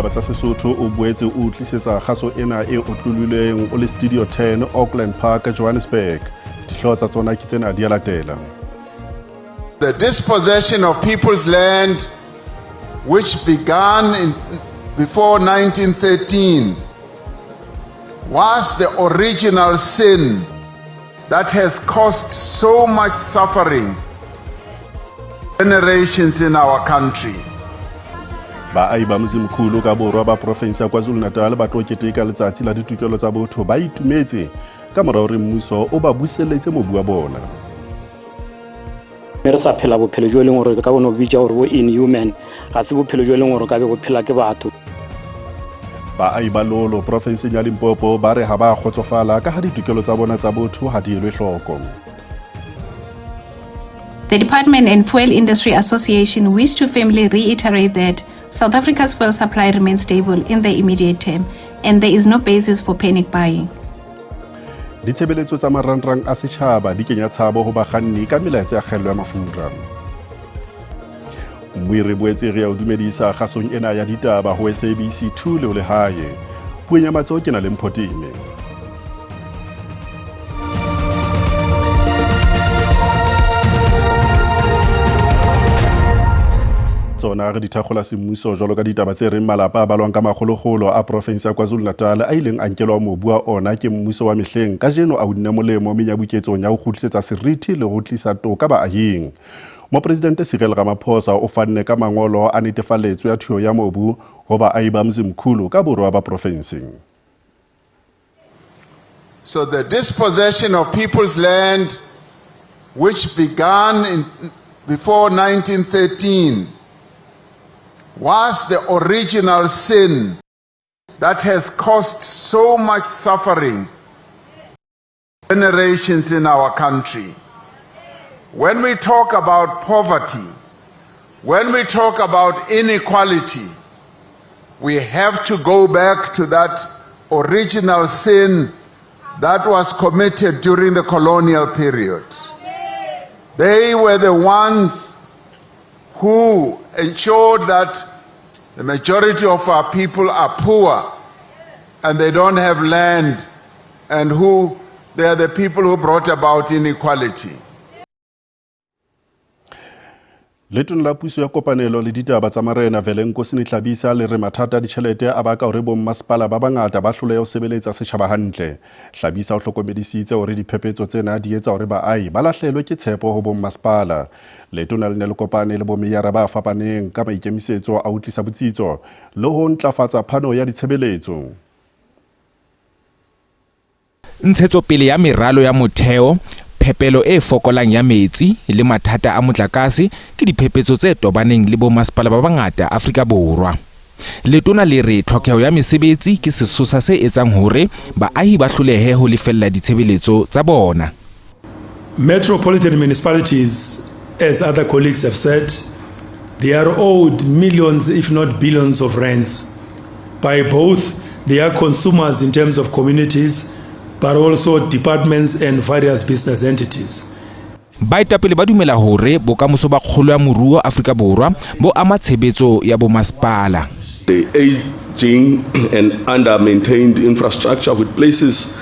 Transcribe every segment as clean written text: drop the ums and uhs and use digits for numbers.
ditaba tsa Sesotho o boetse o tlisetsa kgaso ena e otlolileng o le Studio 10 Auckland Park Johannesburg. Dihlooho tsa tsona ke tsena di a latela. The dispossession of people's land, which began before 1913, was the original sin that has caused so much suffering generations in our country. Baahi ba Mzimkhulu ka borwa ba province ya KwaZulu-Natal ba tlo keteka letsatsi la ditokelo tsa botho ba itumetse ka mora hore mmuso o ba buseletse mobu wa bona. Re sa phela bophelo jo leng hore ka bona o bitsa hore bo inhuman ga se bophelo jo leng hore ka be go phela ke batho. Baahi ba Lolo province ya Limpopo ba re ha ba kgotsofala ka ha ditokelo tsa bona tsa botho ha di elwe hloko. The Department and Fuel Industry Association wish to firmly reiterate that South Africa's fuel supply remains stable in the immediate term and there is no basis for panic buying. Ditshebeletso tsa marangrang a setjhaba di kenya tshabo ho bakganni ka melaetsa ya kgaello ya mafura. Re boetse re a o dumedisa kgasong ena ya ditaba ho SABC 2 le ho le hae. Puong ya matso ke na le Mphotime. Tsona re dithakgola semmuso jwalo ka ditaba tse reng malapa a balwang ka makgolokgolo a province ya KwaZulu-Natal a ileng a nkelwa mobu wa ona ke mmuso wa mehleng ka jeno a unna molemo menyabuketsong ya ho kgutlisetsa seriti le ho tlisa toka baahing. Mopresidente Cyril Ramaphosa o fanne ka mangolo a netefaletso ya thuo ya mobu ho baahi ba Mzimkhulu ka borwa ba province. So the dispossession of people's land, which began before 1913, was the original sin that has caused so much suffering generations in our country. When we talk about poverty, when we talk about inequality, we have to go back to that original sin that was committed during the colonial period. They were the ones who ensured that the majority of our people are poor and they don't have land, and they are the people who brought about inequality. Letona la puso ya kopanelo le ditaba tsa marena Velenkosini Hlabisa le re mathata a ditjhelete a baka hore bommasepala ba bangata ba hloleha ho sebeletsa setjhaba hantle. Hlabisa o hlokomedisitse hore diphephetso tsena di etsa hore baahi ba lahlelwe ke tshepo ho bommasepala. Letona le ne le kopane le bomeyara ba fapaneng ka maikemisetso a utlisa botsitso le ho ntlafatsa phano ya ditshebeletso. Ntshetsopele ya meralo ya motheo, phepelo e fokolang ya metsi le mathata a motlakase ke diphephetso tse tobaneng le bommasepala ba bangata Afrika Borwa. Letona le re tlhokeho ya mesebetsi ke sesosa se etsang hore baahi ba hlolehe ho lefella ditshebeletso tsa bona. Metropolitan municipalities, as other colleagues have said, they are owed millions if not billions of rands by both their consumers in terms of communities, but also departments and various business entities. Baetapele ba dumela hore bokamoso ba kgolo ya moruo Afrika Borwa bo ama tshebetso ya bommasepala. The aging and under-maintained infrastructure which places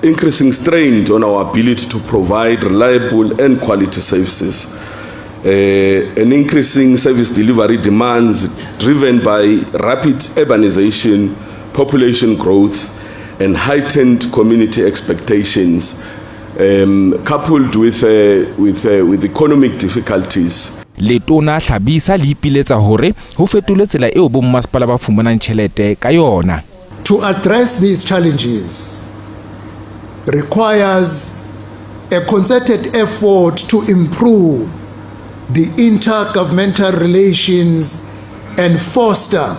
increasing strain on our ability to provide reliable and quality services. An increasing service delivery demands driven by rapid urbanization, population growth, and heightened community expectations, coupled with economic difficulties. Letona Hlabisa le ipiletsa hore ho fetolwe tsela eo bommasepala ba fumanang tjhelete ka yona. To address these challenges requires a concerted effort to improve the intergovernmental relations and foster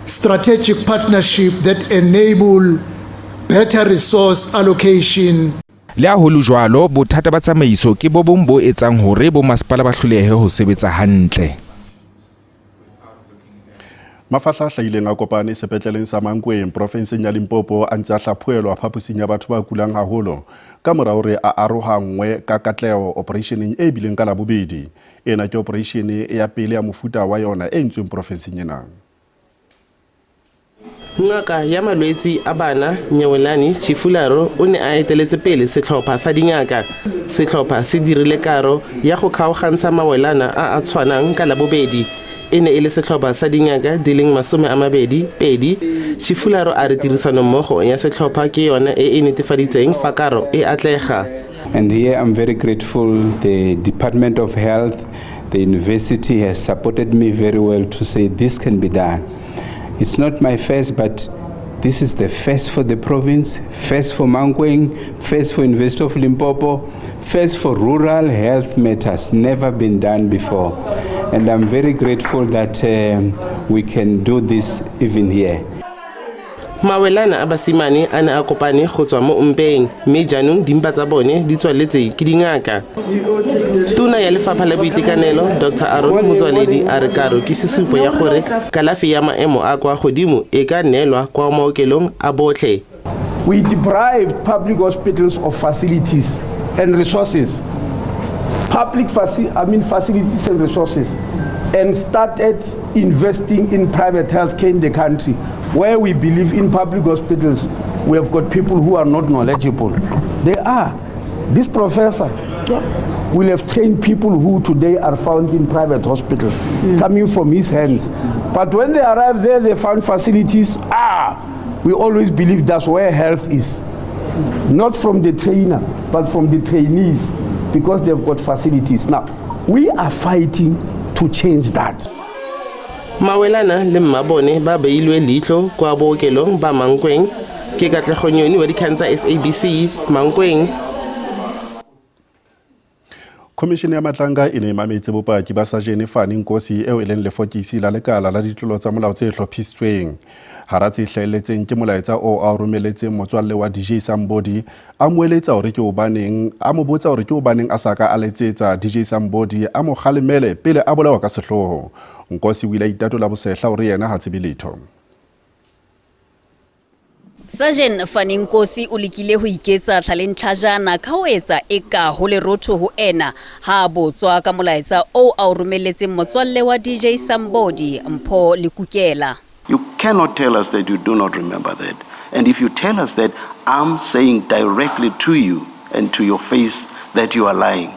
strategic partnership that enable better resource allocation. Le a holo jwalo bothata ba tsamaiso ke bo bong bo etsang hore bommasepala ba hlolehe ho sebetsa hantle. Mafahla a hlahileng a kopane sepetleleng sa Mankweng provinseng ya Limpopo a ntse a hlaphohelwa phaposing ya batho ba kulang haholo ka mora hore a arohangwe ka katleho operationeng e bileng ka labobedi. Ena ke operation ya pele ya mofuta wa yona e ntsweng provinseng ena. Ngaka ya malwetse a bana Nyawelane Chifularo o ne a eteletse pele setlhopha sa dingaka. Setlhopha se dirile karo ya go kgaogantsha mawelana a tshwanang ka labobedi. E ne e le setlhopha sa dingaka di leng 22. Chifularo a re tirisano mmogo ya setlhopha ke yona e netefaditseng fa karo e atlega. And here I'm very grateful the Department of Health, the university has supported me very well to say this can be done. It's not my first, but this is the first for the province, first for Mankweng, first for University of Limpopo, first for rural health matters, never been done before. And I'm very grateful that we can do this even here. Mawelana a basimane a ne a kopane go tswa mo mpeng mme jaanong dimpa tsa bone di tswaletse ke dingaka. Tona ya lefapha la boitekanelo Dr. Aaron Motsoaledi a re karo ke sesupo ya gore kalafi ya maemo a kwa godimo e ka neelwa kwa maokelong a botlhe. We deprived public hospitals of facilities and resources. Facilities and resources, and started investing in private healthcare in the country, where we believe in public hospitals we have got people who are not knowledgeable. This professor will have trained people who today are found in private hospitals, coming from his hands. But when they arrive there, they found facilities. We always believe that's where health is. Not from the trainer, but from the trainees, because they've got facilities. Now, we are fighting to change that. Mawelana le mmabone ba beilwe leihlo kwa bookelong ba Mankweng. Ke Katlego Nyoni wa dikgang tsa SABC Mankweng. Komishene ya Matlanga e ne mametse bopaki ba Sajene Fani Nkosi eo e leng lefokisi la lekala la ditlolo tsa molao tse hlophisitsweng. Hara tse hlaeletseng ke molaetsa o a romeletseng motswalle wa DJ Sambodi a moeletsa hore ke hobaneng a mo botsa hore ke hobaneng a saka a letsetsa DJ Sambodi a mo kgalemele pele a bolawa ka sehloho. Nkosi o ile a itatola bosehla hore yena ha tsebe letho. Sajene Fani Nkosi o lekile ho iketsa tlhalentlhajana ka ho etsa eka ho lerotho ho ena ha botswa ka molaetsa o a romeletseng motswalle wa DJ Sambodi Mpho Lekukela. You cannot tell us that you do not remember that. And if you tell us that, I'm saying directly to you and to your face that you are lying.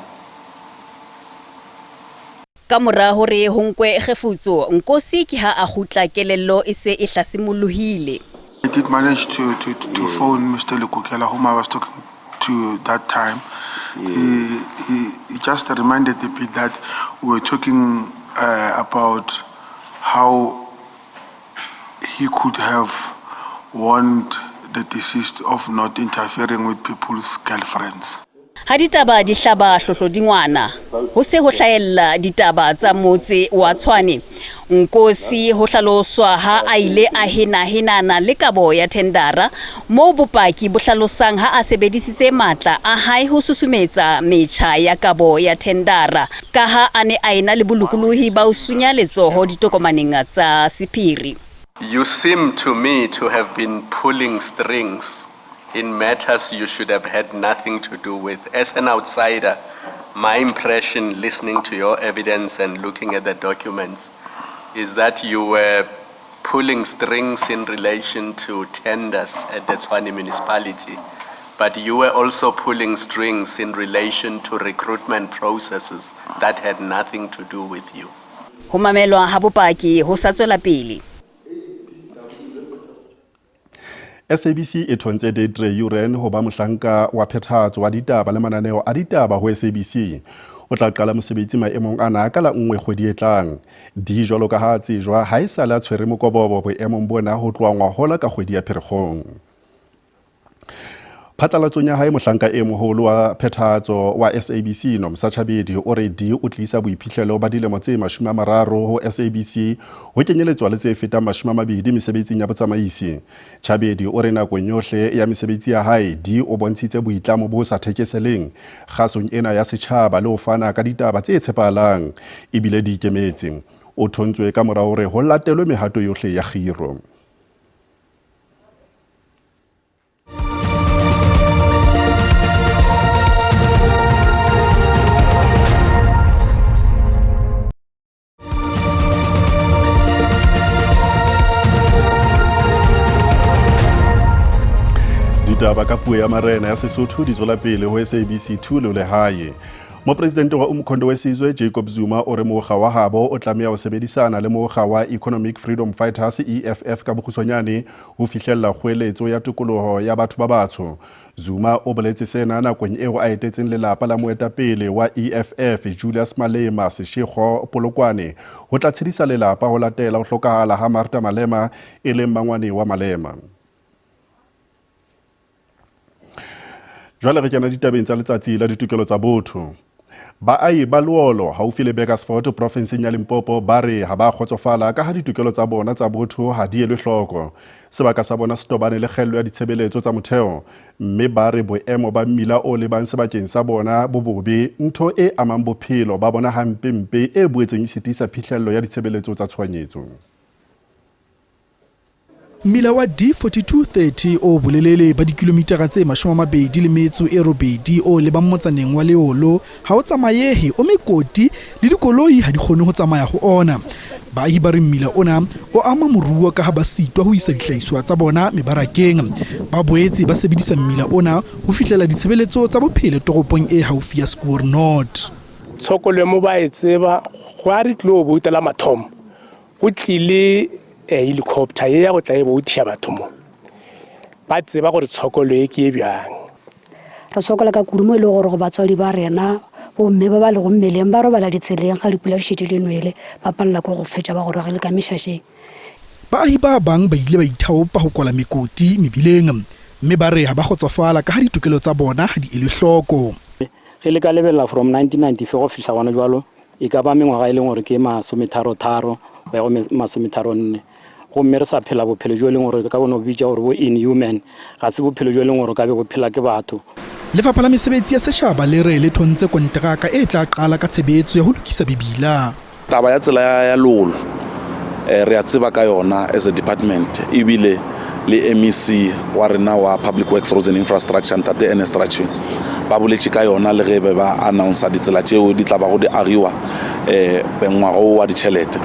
Ka mora hore ho nkwe kgefutso Nkosi ke ha a gutla kelello e se e hlasimollohile. I did manage to phone Mr. Lekukela, whom I was talking to that time. He just reminded a bit that we were talking about how he could have warned the deceased of not interfering with people's girlfriends. Ha ditaba di hlaba hlohlodingwana ho se ho hlaella ditaba tsa motse wa Tshwane. Nkosi ho hlaloswa ha a ile a henana le kabo ya tendara mo bopaki bo hlalosang ha a sebedisitse matla a hae ho susumetsa metjha ya kabo ya tendara ka ha ane a ena le bolokolohi ba ho sunya letsoho ditokomaneng tsa sephiri. You seem to me to have been pulling strings in matters you should have had nothing to do with. As an outsider, my impression listening to your evidence and looking at the documents is that you were pulling strings in relation to tenders at the Tshwane municipality, but you were also pulling strings in relation to recruitment processes that had nothing to do with you. Ho mamelwa ha bopaki ho sa tswela pele. SABC e thontse Deidre Uren ho ba mohlanka wa phethahatso wa ditaba le mananeo a ditaba ho SABC. O tla qala mosebetsi maemong ana ka la 1 kgwedi e tlang. Di jwalo ka ha tsejwa ha e sala tshwere mokobobo boemong bona ho tloa ngwahola ka kgwedi ya Pherekgong. Phatlalatsong ya hae mohlanka e moholo wa phethahatso wa SABC Nomsa Chabedi o re di o tlisa boiphihlelo ba dilemo tse 30 ho SABC ho kenyeletswa le tse fetang 20 mesebetsing ya botsamaisi. Chabedi o re nakong yohle ya mesebetsi ya hae di o bontshitse boitlamo bo sa thekeseleng kgasong ena ya setjhaba le ho fana ka ditaba tse tshepahalang ebile di ikemetseng. O thontswe ka mora hore ho latelwe mehato yohle ya khiro. ditaba ka puo ya marena ya Sesotho di tswela pele ho SABC2 le lehae. Mopresidente wa Umkhonto wesizwe Jacob Zuma o re mokga wa habo o tlameha ho sebedisana le mokga wa Economic Freedom Fighters EFF ka bokgutshwanyane ho fihlella kgoeletso ya tokoloho ya batho ba batsho. Zuma o boletse sena nakong eo a etetseng lelapa la moetapele wa EFF Julius Malema Seshego Polokwane ho tla tshedisa lelapa ho latela ho hlokahala ha Martha Malema e leng mangwane wa Malema. Jwale re kena ditabeng tsa letsatsi la ditokelo tsa botho. Baahi ba Luolo haufi le Beresford provinseng ya Limpopo ba re ha ba kgotsofala ka ha ditokelo tsa bona tsa botho ha di elwe hloko. Sebaka sa bona se tobane le kgello ya ditshebeletso tsa motheo, mme ba re boemo ba mmila o lebang sebakeng sa bona bo bobe, ntho e amang bophelo ba bona hampempe e boetseng e sitisa phihlello ya ditshebeletso tsa tshohanyetso. Mmila wa D4230 o bolelele ba dikilomitara tse 28 o lebang motsaneng wa Leolo ha o tsamayehe o mekoti le dikoloi ha di kgone ho tsamaya ho ona. Baahi ba re mmila ona o ama moruo ka ha ba sitwa ho isa dihlahiswa tsa bona mebarakeng. Ba boetse ba sebedisa mmila ona ho fihlela ditshebeletso tsa bophelo toropong e haufi ya Square North. Tshokolo mo ba etseba go a re tlo boutela mathomo o tlile helicopter ya go tla e boutia batho mo ba tseba gore tshokolo e ke e bjang re sokola ka kurumo ile gore go batswadi ba rena bo mme ba ba le go mmeleng ba robala ditseleng ga dipula di shitile nwele ba palla go fetša ba gore re le ka meshasheng. Baahi ba bang ba ile ba ithaopa ho kola mekoti mebileng, mme ba re ha ba kgotsofala ka ha ditokelo tsa bona ha di elwe hloko. Ge le ka lebella from 1994 go fihla gona jwalo e ka ba mengwaga e leng gore ke 33 ba go 34 go mme re sa phela bophelo jo leng gore ka bona bitša gore bo inhuman ga se bophelo jo leng gore ka be go phela ke batho. Lefapha la mesebetsi ya setjhaba le re le thontse kontraka e tla qala ka tshebetso ya ho lokisa bebila. Taba ya tsela ya Lolo re a tseba ka yona as a department ebile le MEC wa rena wa Public Works Roads and Infrastructure ntate Ernest Rachi ba boletše ka yona le ge ba announce ditsela tšeo di tla ba go di agiwa bengwago wa ditšhelete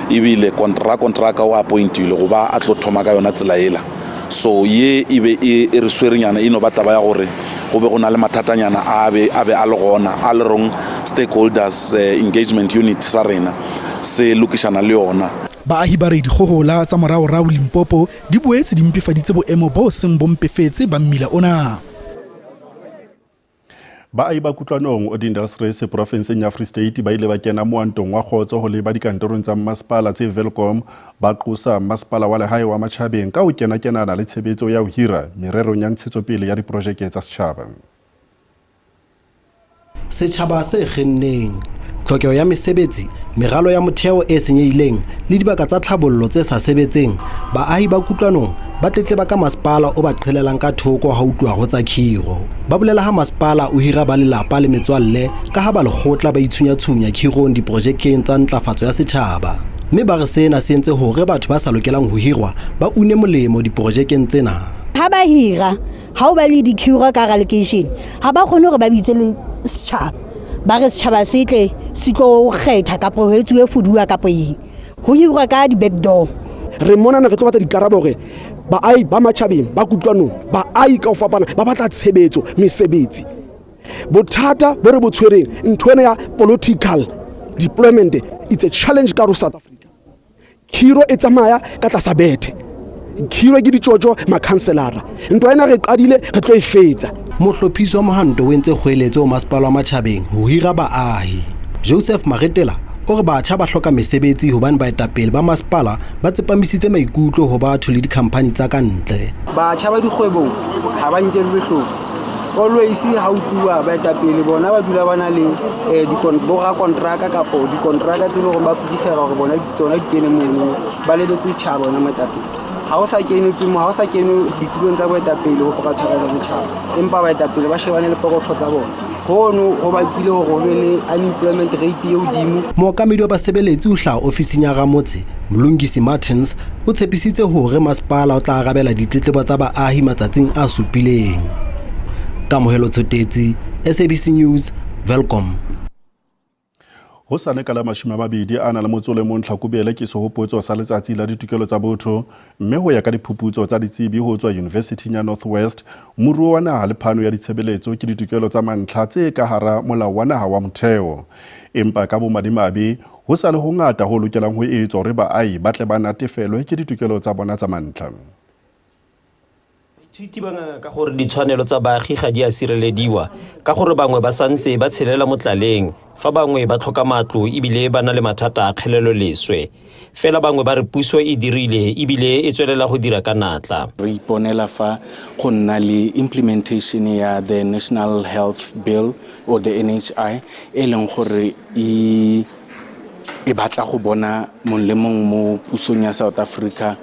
ebile kontraka o appointilwe go ba a tlo thoma ka yona tsela ela. So ye e be e re swerenyana eno ba taba ya gore go be go na le mathatanyana a be a le gona a le rong stakeholders engagement unit sa rena se lokishana le yona. Baahi ba re dikgohola tsa moraorao Limpopo di boetse di mpefaditse boemo bo seng bo mpefetse ba mmila ona. Baahi ba kutlwanong Odindaris provinseng ya Free State ba ile ba kena moantong wa kgotso ho leba dikantorong tsa masepala tse Welkom ba qosa masepala wa lehae wa Matjhabeng ka ho kenakenana le tshebetso ya ho hira mererong ya ntshetsopele ya diprojeke tsa setjhaba. Setjhaba se kgenneng, tlhokeho ya mesebetsi, meralo ya motheo e senyehileng le dibaka tsa tlhabollo tse sa sebetseng, baahi ba kutlwanong ba tletleba ka masepala o ba qhelelang ka thoko ha utlwa ho tsa khiro. Ba bolela ha masepala o hira ba lelapa le metswalle ka ha ba lekgotla ba itshunyatshunya khirong diprojekeng tsa ntlafatso ya setjhaba. Mme ba re sena se entse hore batho ba sa lokelang ho hirwa ba une molemo diprojekeng tsena. Ha ba hira ha o ba le dikhiro ka relocation ha ba kgone hore ba bitse le setjhaba ba re setjhaba se tle se tlo kgetha kapo ho etsuwe fudua kapo eng ho hirwa ka di backdoor. Re mona re tlo batla dikarabo hore baahi ba Matjhabeng ba kutlwanong baahi ka ho fapana ba batla tshebetso mesebetsi. Bothata bo re bo tshwereng ntwena ya political deployment it's a challenge ka ro South Africa. Khiro e tsamaya ka tlasa bethe, khiro ke ditjojo makhanselara ntwa ena re qadile re tlo e fetsa. Mohlophiso wa mohanto o entse kgoeletso masepala wa Matjhabeng ho hira baahi. Joseph Maretela o re batjha ba hloka mesebetsi hobane baetapele ba masepala ba tsepamisitse maikutlo ho batho le dikhampani tsa ka ntle. Batjha ba dikgwebong ha ba nkelwe hloko. Always ha o tluwa baetapele bona ba dula bana le bo kontraka kapo dikontraka tse le go ba putifera gore bona tsona di kene mono ba le letse setjhaba bona maetapele. Ha o sa kene timo ha o sa kene ditulong tsa baetapele ho ka tshwara setjhaba. Empa baetapele ba shebane le pokotho tsa bona. Hono ho bakile hore ho be le unemployment rate e hodimo. Mookamedi wa basebeletsi o hla ofising ya Ramotse Mlungisi Martins o tshepisitse hore masepala o tla arabela ditletlebo tsa baahi matsatsing a supileng. Kamohelo Tsotetsi, SABC News, Welkom. Ho sane ka la 20 a na le motso le mong Tlhakubele ke sehopotso sa letsatsi la ditokelo tsa botho, mme ho ya ka diphuputso tsa ditsebi ho tswa University ya North West, moruo wa naha le phano ya ditshebeletso ke ditokelo tsa mantlha tse ka hara molao wa naha wa motheo. Empa ka bomadimabe ho sa le ho ngata ho lokelang ho etswa hore baahi ba tle ba natefelwe ke ditokelo tsa bona tsa mantlha. Baithuti ba ka gore ditshwanelo tsa baagi ga di a sirelediwa ka gore bangwe ba santse ba tshelela motlaleng fa bangwe ba tlhoka matlo ebile ba na le mathata a kgelelo leswe fela bangwe ba re puso e dirile ebile e tswelela go dira ka natla. Re iponela fa go nna le implementation ya the National Health Bill or the NHI e leng gore e batla go bona mong le mong mo pusong ya South Africa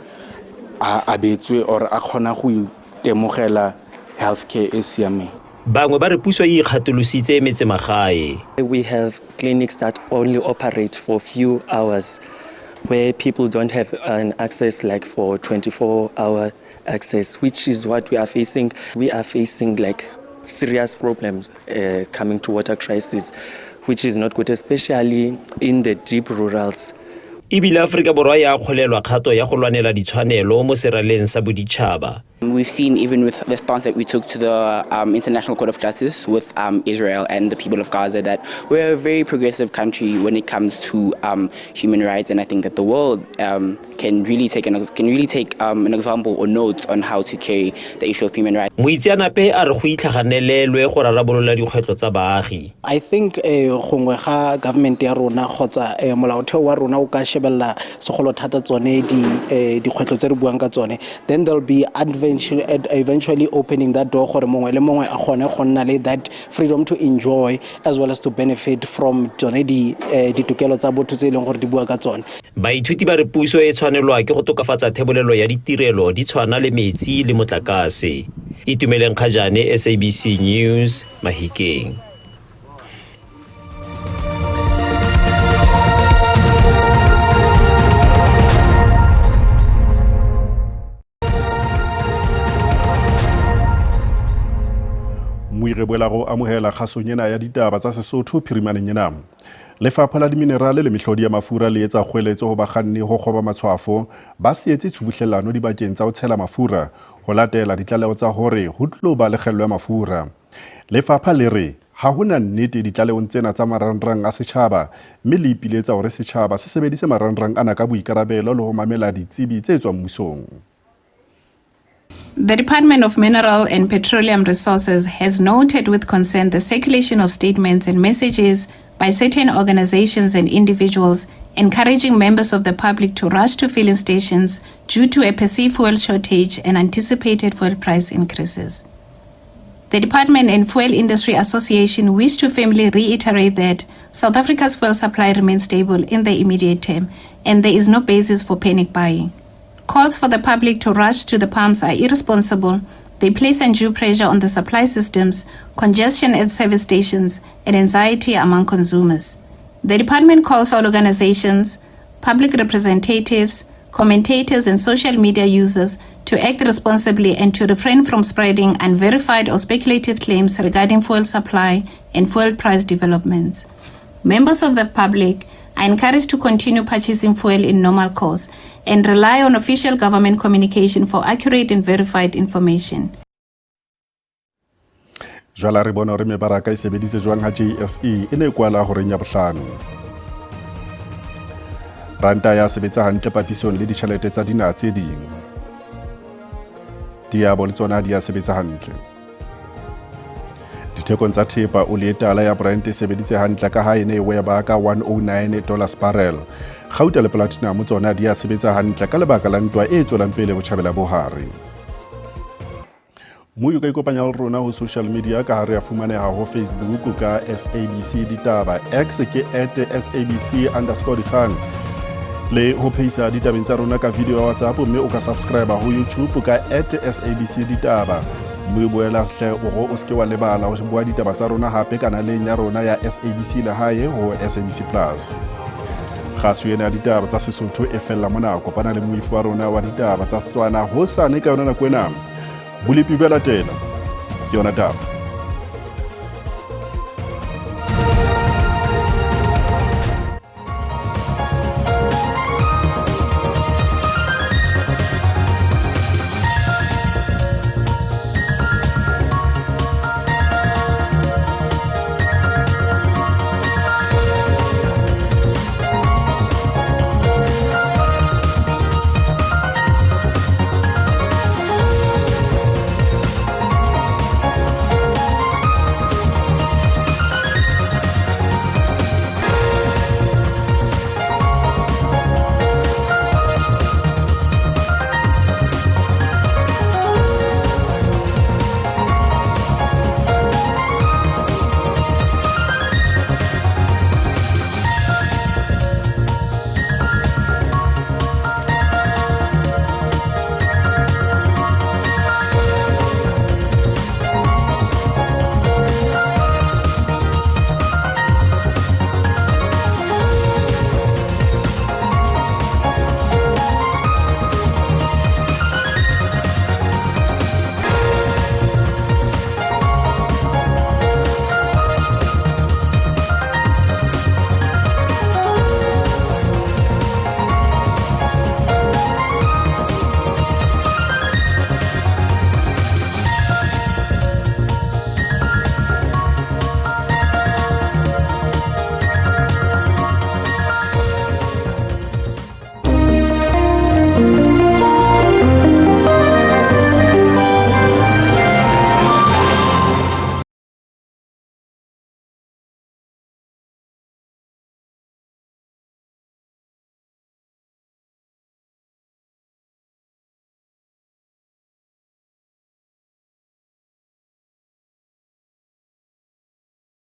a abetswe or a khona go temogela healthcare e siameng. Bangwe ba re puso e ikgatolositse metse magae. We have clinics that only operate for few hours where people don't have an access like for 24-hour access, which is what we are facing. We are facing like serious problems coming to water crisis, which is not good, especially in the deep rurals. Ibile Afrika Borwa ya kgolelwa kgato ya go lwanela ditshwanelo mo seraleng sa boditšhaba. We've seen even with the stance that we took to the International Court of Justice with Israel and the people of Gaza that we're a very progressive country when it comes to human rights, and I think that the world can really take an example or note on how to carry the issue of human rights. Moitseanape a re go itlhaganelelwe go rarabolola dikgwetlho tsa baagi. I think gongwe ga government ya rona kgotsa molaotheo wa rona o ka shebella segolo thata tsone dikgwetlho tse re buang ka tsone, then there'll be eventually opening that door gore mongwe le mongwe a gone go nna le that freedom to enjoy as well as to benefit from tsone ditokelo tsa botho tse leng gore di bua ka tsone. Baithuti ba re puso e tshwanelwa ke go tokafatsa thebolelo ya ditirelo di tshwana le metsi le motlakase. Itumeleng Khajane, SABC News, Mahikeng. Moirebola go amohela kgasonyena ya ditaba tsa Sesotho phirimaneng ena. Lefapha la Diminerale le Mehlodi ya Mafura le etsa kgweletso ho bakganni ho kgoba matshwafo ba sietse tshubuhlellano dibakeng tsa ho tshela mafura ho latela ditlaleho tsa hore ho tlo ba le kgello ya mafura. Lefapha le re ha hona nnete ditlaleong tsena tsa marangrang a setjhaba, mme le ipiletsa hore setjhaba se sebedise marangrang ana ka boikarabelo le ho mamela ditsebi tse tswang mmusong. The Department of Mineral and Petroleum Resources has noted with concern the circulation of statements and messages by certain organizations and individuals encouraging members of the public to rush to filling stations due to a perceived fuel shortage and anticipated fuel price increases. The Department and Fuel Industry Association wish to firmly reiterate that South Africa's fuel supply remains stable in the immediate term and there is no basis for panic buying. Calls for the public to rush to the pumps are irresponsible. They place undue pressure on the supply systems, congestion at service stations, and anxiety among consumers. The department calls all organizations, public representatives, commentators, and social media users to act responsibly and to refrain from spreading unverified or speculative claims regarding fuel supply and fuel price developments. Members of the public are encouraged to continue purchasing fuel in normal course and rely on official government communication for accurate and verified information. Jwala re bona hore mebaraka e sebeditse jwang ha JSE e ne kwala hore nya bohlano. Ranta ya sebetsa hantle papisong le ditjhelete tsa dinaha tse ding. Diabo le tsona di ya sebetsa hantle. Dithekong tsa thepa o le tala ya Brent e sebeditse hantle ka ha e ne e ba ka $109 barrel. Gauta le platinum tsona di ya sebetsa hantle ka lebaka la ntwa e tswelang pele botjhabela bohare. Mo ka ikopanya le rona ho social media ka ha re a fumaneha ho Facebook ka SABC Ditaba, X ke @SABC_Dikgang, le ho pheisa ditabeng tsa rona ka video ya WhatsApp, mme o ka subscribe ho YouTube ka @SABC Ditaba. Mo boela hle o o ske wa lebala ho bua ditaba tsa rona hape kanaleng ya rona ya SABC le hae ho SABC Plus. Kgaso ena ditaba tsa Sesotho e fella mona kopana le moifu wa rona wa ditaba tsa Setswana hosane ka yona nako ena. Bulipi bela tela ke yona taba.